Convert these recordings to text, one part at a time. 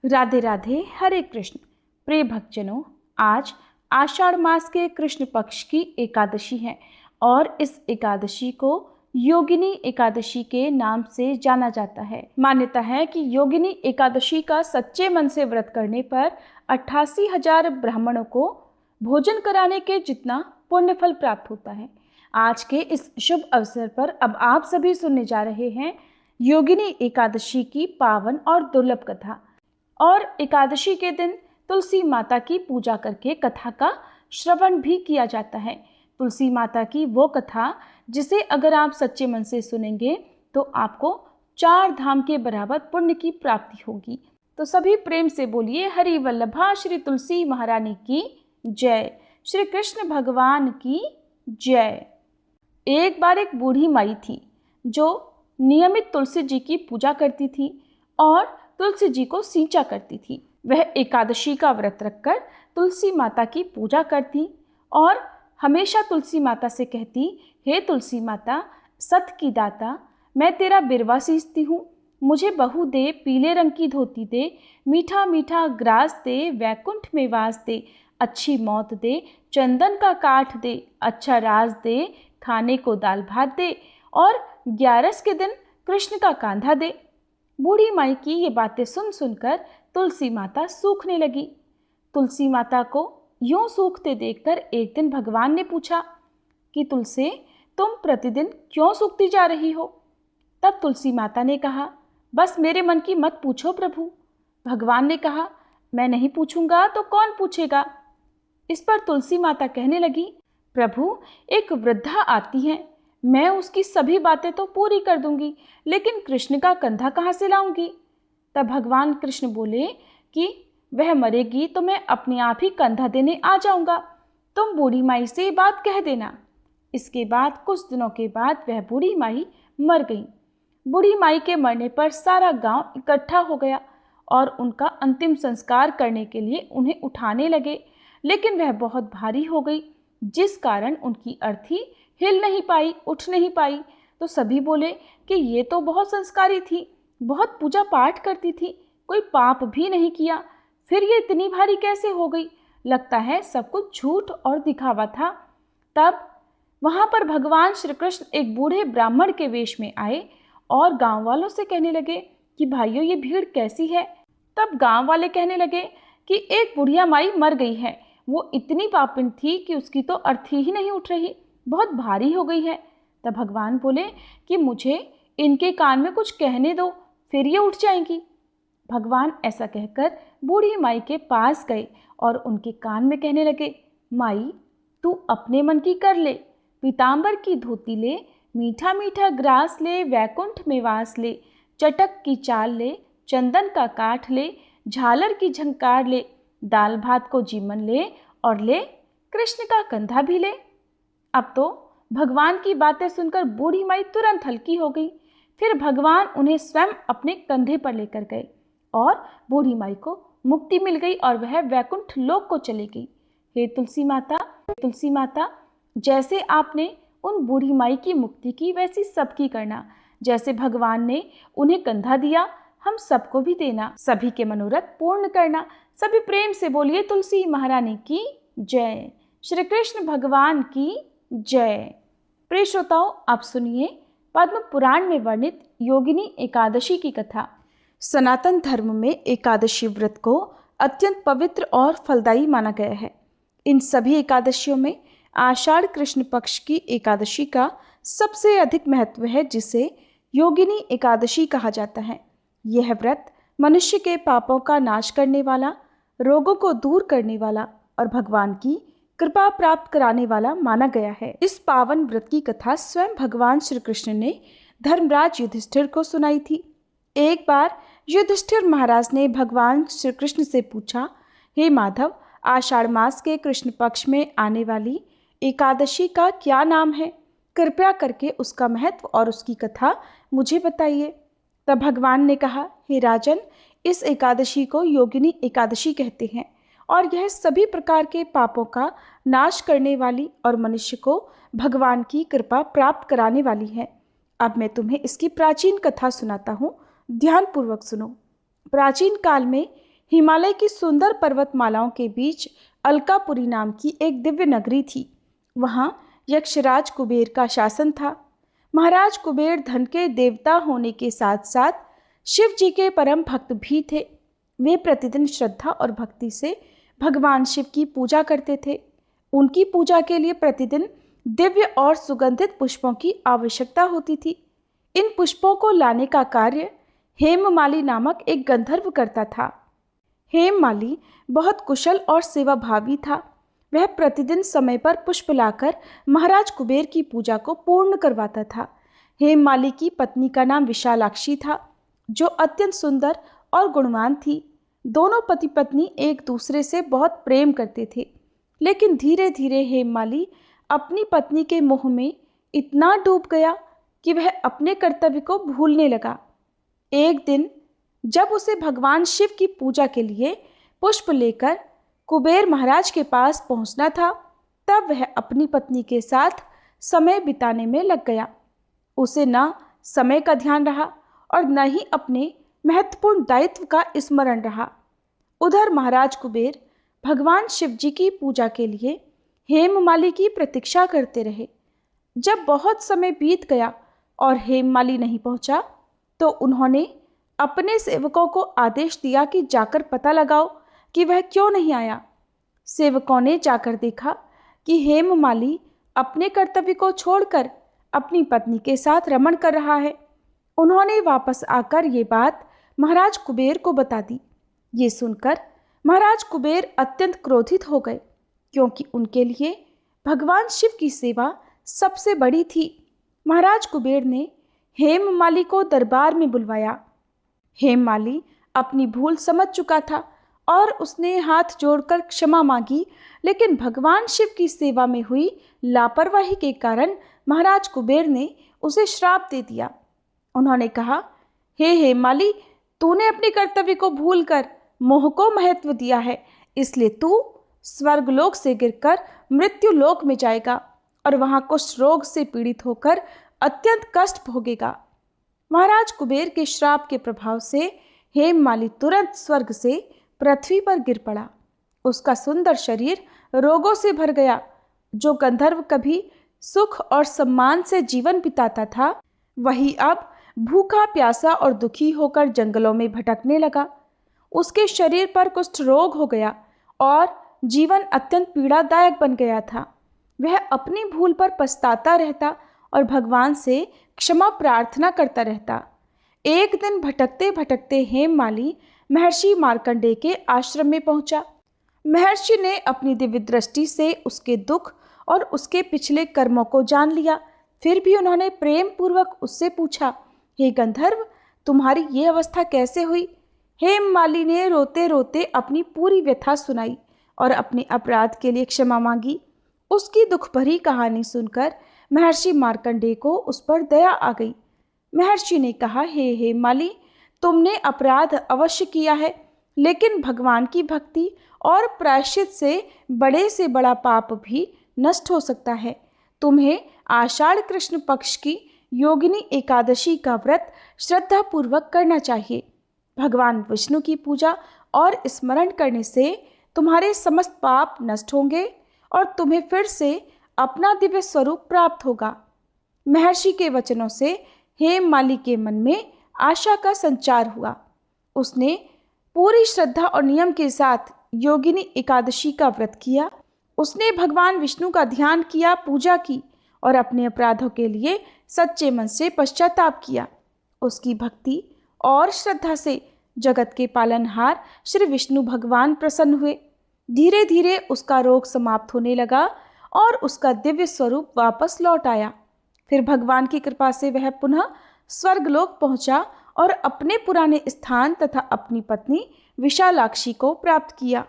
राधे राधे, हरे कृष्ण। प्रिय भक्तजनों, आज आषाढ़ मास के कृष्ण पक्ष की एकादशी है और इस एकादशी को योगिनी एकादशी के नाम से जाना जाता है। मान्यता है कि योगिनी एकादशी का सच्चे मन से व्रत करने पर 88,000 ब्राह्मणों को भोजन कराने के जितना पुण्य फल प्राप्त होता है। आज के इस शुभ अवसर पर अब आप सभी सुनने जा रहे हैं योगिनी एकादशी की पावन और दुर्लभ कथा। और एकादशी के दिन तुलसी माता की पूजा करके कथा का श्रवण भी किया जाता है। तुलसी माता की वो कथा जिसे अगर आप सच्चे मन से सुनेंगे तो आपको 4 धाम के बराबर पुण्य की प्राप्ति होगी। तो सभी प्रेम से बोलिए, हरि वल्लभा श्री तुलसी महारानी की जय, श्री कृष्ण भगवान की जय। एक बार एक बूढ़ी माई थी जो नियमित तुलसी जी की पूजा करती थी और तुलसी जी को सींचा करती थी। वह एकादशी का व्रत रखकर तुलसी माता की पूजा करती और हमेशा तुलसी माता से कहती, हे तुलसी माता, सत की दाता, मैं तेरा बिरवा सींचती हूँ, मुझे बहू दे, पीले रंग की धोती दे, मीठा मीठा ग्रास दे, वैकुंठ में वास दे, अच्छी मौत दे, चंदन का काठ दे, अच्छा राज दे, खाने को दाल भात दे और 11 के दिन कृष्ण का कांधा दे। बूढ़ी माई की ये बातें सुन सुनकर तुलसी माता सूखने लगी। तुलसी माता को यूं सूखते देखकर एक दिन भगवान ने पूछा कि तुलसी, तुम प्रतिदिन क्यों सूखती जा रही हो? तब तुलसी माता ने कहा, बस मेरे मन की मत पूछो प्रभु। भगवान ने कहा, मैं नहीं पूछूंगा तो कौन पूछेगा? इस पर तुलसी माता कहने लगी, प्रभु, एक वृद्धा आती है, मैं उसकी सभी बातें तो पूरी कर दूंगी, लेकिन कृष्ण का कंधा कहाँ से लाऊंगी? तब भगवान कृष्ण बोले कि वह मरेगी तो मैं अपने आप ही कंधा देने आ जाऊंगा, तुम बूढ़ी माई से बात कह देना। इसके बाद कुछ दिनों के बाद वह बूढ़ी माई मर गई। बूढ़ी माई के मरने पर सारा गांव इकट्ठा हो गया और उनका अंतिम संस्कार करने के लिए उन्हें उठाने लगे, लेकिन वह बहुत भारी हो गई, जिस कारण उनकी अर्थी हिल नहीं पाई, उठ नहीं पाई। तो सभी बोले कि ये तो बहुत संस्कारी थी, बहुत पूजा पाठ करती थी, कोई पाप भी नहीं किया, फिर ये इतनी भारी कैसे हो गई? लगता है सब कुछ झूठ और दिखावा था। तब वहाँ पर भगवान श्री कृष्ण एक बूढ़े ब्राह्मण के वेश में आए और गांव वालों से कहने लगे कि भाइयों, ये भीड़ कैसी है? तब गांव वाले कहने लगे कि एक बुढ़िया माई मर गई है, वो इतनी पापिन थी कि उसकी तो अर्थी ही नहीं उठ रही, बहुत भारी हो गई है। तब भगवान बोले कि मुझे इनके कान में कुछ कहने दो, फिर ये उठ जाएंगी। भगवान ऐसा कहकर बूढ़ी माई के पास गए और उनके कान में कहने लगे, माई, तू अपने मन की कर ले, पीतांबर की धोती ले, मीठा मीठा ग्रास ले, वैकुंठ में वास ले, चटक की चाल ले, चंदन का काठ ले, झालर की झंकार ले, दाल भात को जीमन ले और ले कृष्ण का कंधा भी ले। अब तो भगवान की बातें सुनकर बूढ़ी माई तुरंत हल्की हो गई। फिर भगवान उन्हें स्वयं अपने कंधे पर लेकर गए और बूढ़ी माई को मुक्ति मिल गई और वह वैकुंठ लोक को चली गई। हे तुलसी माता, जैसे आपने उन बूढ़ी माई की मुक्ति की, वैसी सबकी करना। जैसे भगवान ने उन्हें कंधा दिया, हम सबको भी देना, सभी के मनोरथ पूर्ण करना। सभी प्रेम से बोलिए, तुलसी महारानी की जय, श्री कृष्ण भगवान की जय। प्रिय श्रोताओं, आप सुनिए पद्म पुराण में वर्णित योगिनी एकादशी की कथा। सनातन धर्म में एकादशी व्रत को अत्यंत पवित्र और फलदायी माना गया है। इन सभी एकादशियों में आषाढ़ कृष्ण पक्ष की एकादशी का सबसे अधिक महत्व है, जिसे योगिनी एकादशी कहा जाता है। यह व्रत मनुष्य के पापों का नाश करने वाला, रोगों को दूर करने वाला और भगवान की कृपा प्राप्त कराने वाला माना गया है। इस पावन व्रत की कथा स्वयं भगवान श्री कृष्ण ने धर्मराज युधिष्ठिर को सुनाई थी। एक बार युधिष्ठिर महाराज ने भगवान श्री कृष्ण से पूछा, हे माधव, आषाढ़ मास के कृष्ण पक्ष में आने वाली एकादशी का क्या नाम है? कृपया करके उसका महत्व और उसकी कथा मुझे बताइए। तब भगवान ने कहा, हे राजन, इस एकादशी को योगिनी एकादशी कहते हैं और यह सभी प्रकार के पापों का नाश करने वाली और मनुष्य को भगवान की कृपा प्राप्त कराने वाली है। अब मैं तुम्हें इसकी प्राचीन कथा सुनाता हूँ, ध्यानपूर्वक सुनो। प्राचीन काल में हिमालय की सुंदर पर्वतमालाओं के बीच अलकापुरी नाम की एक दिव्य नगरी थी। वहाँ यक्षराज कुबेर का शासन था। महाराज कुबेर धन के देवता होने के साथ साथ शिव जी के परम भक्त भी थे। वे प्रतिदिन श्रद्धा और भक्ति से भगवान शिव की पूजा करते थे। उनकी पूजा के लिए प्रतिदिन दिव्य और सुगंधित पुष्पों की आवश्यकता होती थी। इन पुष्पों को लाने का कार्य हेममाली नामक एक गंधर्व करता था। हेममाली बहुत कुशल और सेवाभावी था। वह प्रतिदिन समय पर पुष्प लाकर महाराज कुबेर की पूजा को पूर्ण करवाता था। हेममाली की पत्नी का नाम विशालाक्षी था, जो अत्यंत सुंदर और गुणवान थी। दोनों पति पत्नी एक दूसरे से बहुत प्रेम करते थे, लेकिन धीरे धीरे हेममाली अपनी पत्नी के मोह में इतना डूब गया कि वह अपने कर्तव्य को भूलने लगा। एक दिन जब उसे भगवान शिव की पूजा के लिए पुष्प लेकर कुबेर महाराज के पास पहुंचना था, तब वह अपनी पत्नी के साथ समय बिताने में लग गया। उसे न समय का ध्यान रहा और न ही अपने महत्वपूर्ण दायित्व का स्मरण रहा। उधर महाराज कुबेर भगवान शिव जी की पूजा के लिए हेममाली की प्रतीक्षा करते रहे। जब बहुत समय बीत गया और हेममाली नहीं पहुंचा, तो उन्होंने अपने सेवकों को आदेश दिया कि जाकर पता लगाओ कि वह क्यों नहीं आया। सेवकों ने जाकर देखा कि हेममाली अपने कर्तव्य को छोड़कर अपनी पत्नी के साथ रमण कर रहा है। उन्होंने वापस आकर ये बात महाराज कुबेर को बता दी। ये सुनकर महाराज कुबेर अत्यंत क्रोधित हो गए, क्योंकि उनके लिए भगवान शिव की सेवा सबसे बड़ी थी। महाराज कुबेर ने हेममाली को दरबार में बुलवाया। हेममाली अपनी भूल समझ चुका था और उसने हाथ जोड़कर क्षमा मांगी, लेकिन भगवान शिव की सेवा में हुई लापरवाही के कारण महाराज कुबेर ने उसे श्राप दे दिया। उन्होंने कहा, हे हेममाली, तूने अपने कर्तव्य को भूलकर मोह को महत्व दिया है, इसलिए तू स्वर्गलोक से गिरकर मृत्यु लोक में जाएगा और वहां कुष्ठ रोग से पीड़ित होकर अत्यंत कष्ट भोगेगा। महाराज कुबेर के श्राप के प्रभाव से हेममाली तुरंत स्वर्ग से पृथ्वी पर गिर पड़ा। उसका सुंदर शरीर रोगों से भर गया। जो गंधर्व कभी सुख और सम्मान से जीवन बिताता था, वही अब भूखा प्यासा और दुखी होकर जंगलों में भटकने लगा। उसके शरीर पर कुष्ठ रोग हो गया और जीवन अत्यंत पीड़ादायक बन गया था। वह अपनी भूल पर पछताता रहता और भगवान से क्षमा प्रार्थना करता रहता। एक दिन भटकते भटकते हेममाली महर्षि मार्कंडेय के आश्रम में पहुंचा। महर्षि ने अपनी दिव्य दृष्टि से उसके दुख और उसके पिछले कर्मों को जान लिया। फिर भी उन्होंने प्रेम पूर्वक उससे पूछा, हे गंधर्व, तुम्हारी ये अवस्था कैसे हुई? हेममाली ने रोते रोते अपनी पूरी व्यथा सुनाई और अपने अपराध के लिए क्षमा मांगी। उसकी दुख भरी कहानी सुनकर महर्षि मार्कंडेय को उस पर दया आ गई। महर्षि ने कहा, हे हेममाली, तुमने अपराध अवश्य किया है, लेकिन भगवान की भक्ति और प्रायश्चित से बड़ा पाप भी नष्ट हो सकता है। तुम्हें आषाढ़ कृष्ण पक्ष की योगिनी एकादशी का व्रत श्रद्धापूर्वक करना चाहिए। भगवान विष्णु की पूजा और स्मरण करने से तुम्हारे समस्त पाप नष्ट होंगे और तुम्हें फिर से अपना दिव्य स्वरूप प्राप्त होगा। महर्षि के वचनों से हेममाली के मन में आशा का संचार हुआ। उसने पूरी श्रद्धा और नियम के साथ योगिनी एकादशी का व्रत किया। उसने भगवान विष्णु का ध्यान किया, पूजा की और अपने अपराधों के लिए सच्चे मन से पश्चाताप किया। उसकी भक्ति और श्रद्धा से जगत के पालनहार श्री विष्णु भगवान प्रसन्न हुए। धीरे धीरे उसका रोग समाप्त होने लगा और उसका दिव्य स्वरूप वापस लौट आया। फिर भगवान की कृपा से वह पुनः स्वर्गलोक पहुंचा और अपने पुराने स्थान तथा अपनी पत्नी विशालाक्षी को प्राप्त किया।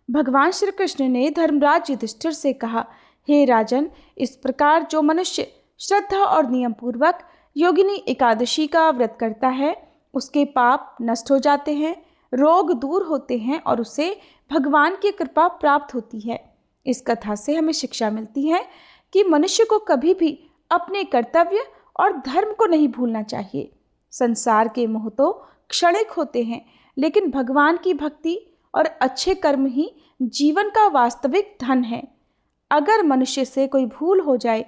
भगवान श्री कृष्ण ने धर्मराज युधिष्ठिर से कहा, हे राजन, इस प्रकार जो मनुष्य श्रद्धा और नियम पूर्वक योगिनी एकादशी का व्रत करता है, उसके पाप नष्ट हो जाते हैं, रोग दूर होते हैं और उसे भगवान की कृपा प्राप्त होती है। इस कथा से हमें शिक्षा मिलती है कि मनुष्य को कभी भी अपने कर्तव्य और धर्म को नहीं भूलना चाहिए। संसार के मोह तो क्षणिक होते हैं, लेकिन भगवान की भक्ति और अच्छे कर्म ही जीवन का वास्तविक धन है। अगर मनुष्य से कोई भूल हो जाए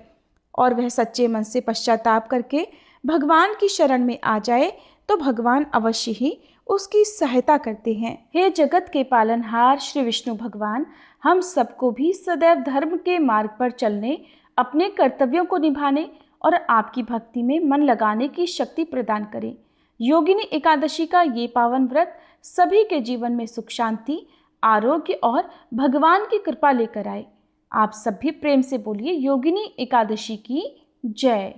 और वह सच्चे मन से पश्चाताप करके भगवान की शरण में आ जाए तो भगवान अवश्य ही उसकी सहायता करते हैं। हे जगत के पालनहार श्री विष्णु भगवान, हम सबको भी सदैव धर्म के मार्ग पर चलने, अपने कर्तव्यों को निभाने और आपकी भक्ति में मन लगाने की शक्ति प्रदान करें। योगिनी एकादशी का ये पावन व्रत सभी के जीवन में सुख शांति, आरोग्य और भगवान की कृपा लेकर आए। आप सब भी प्रेम से बोलिए योगिनी एकादशी की जय।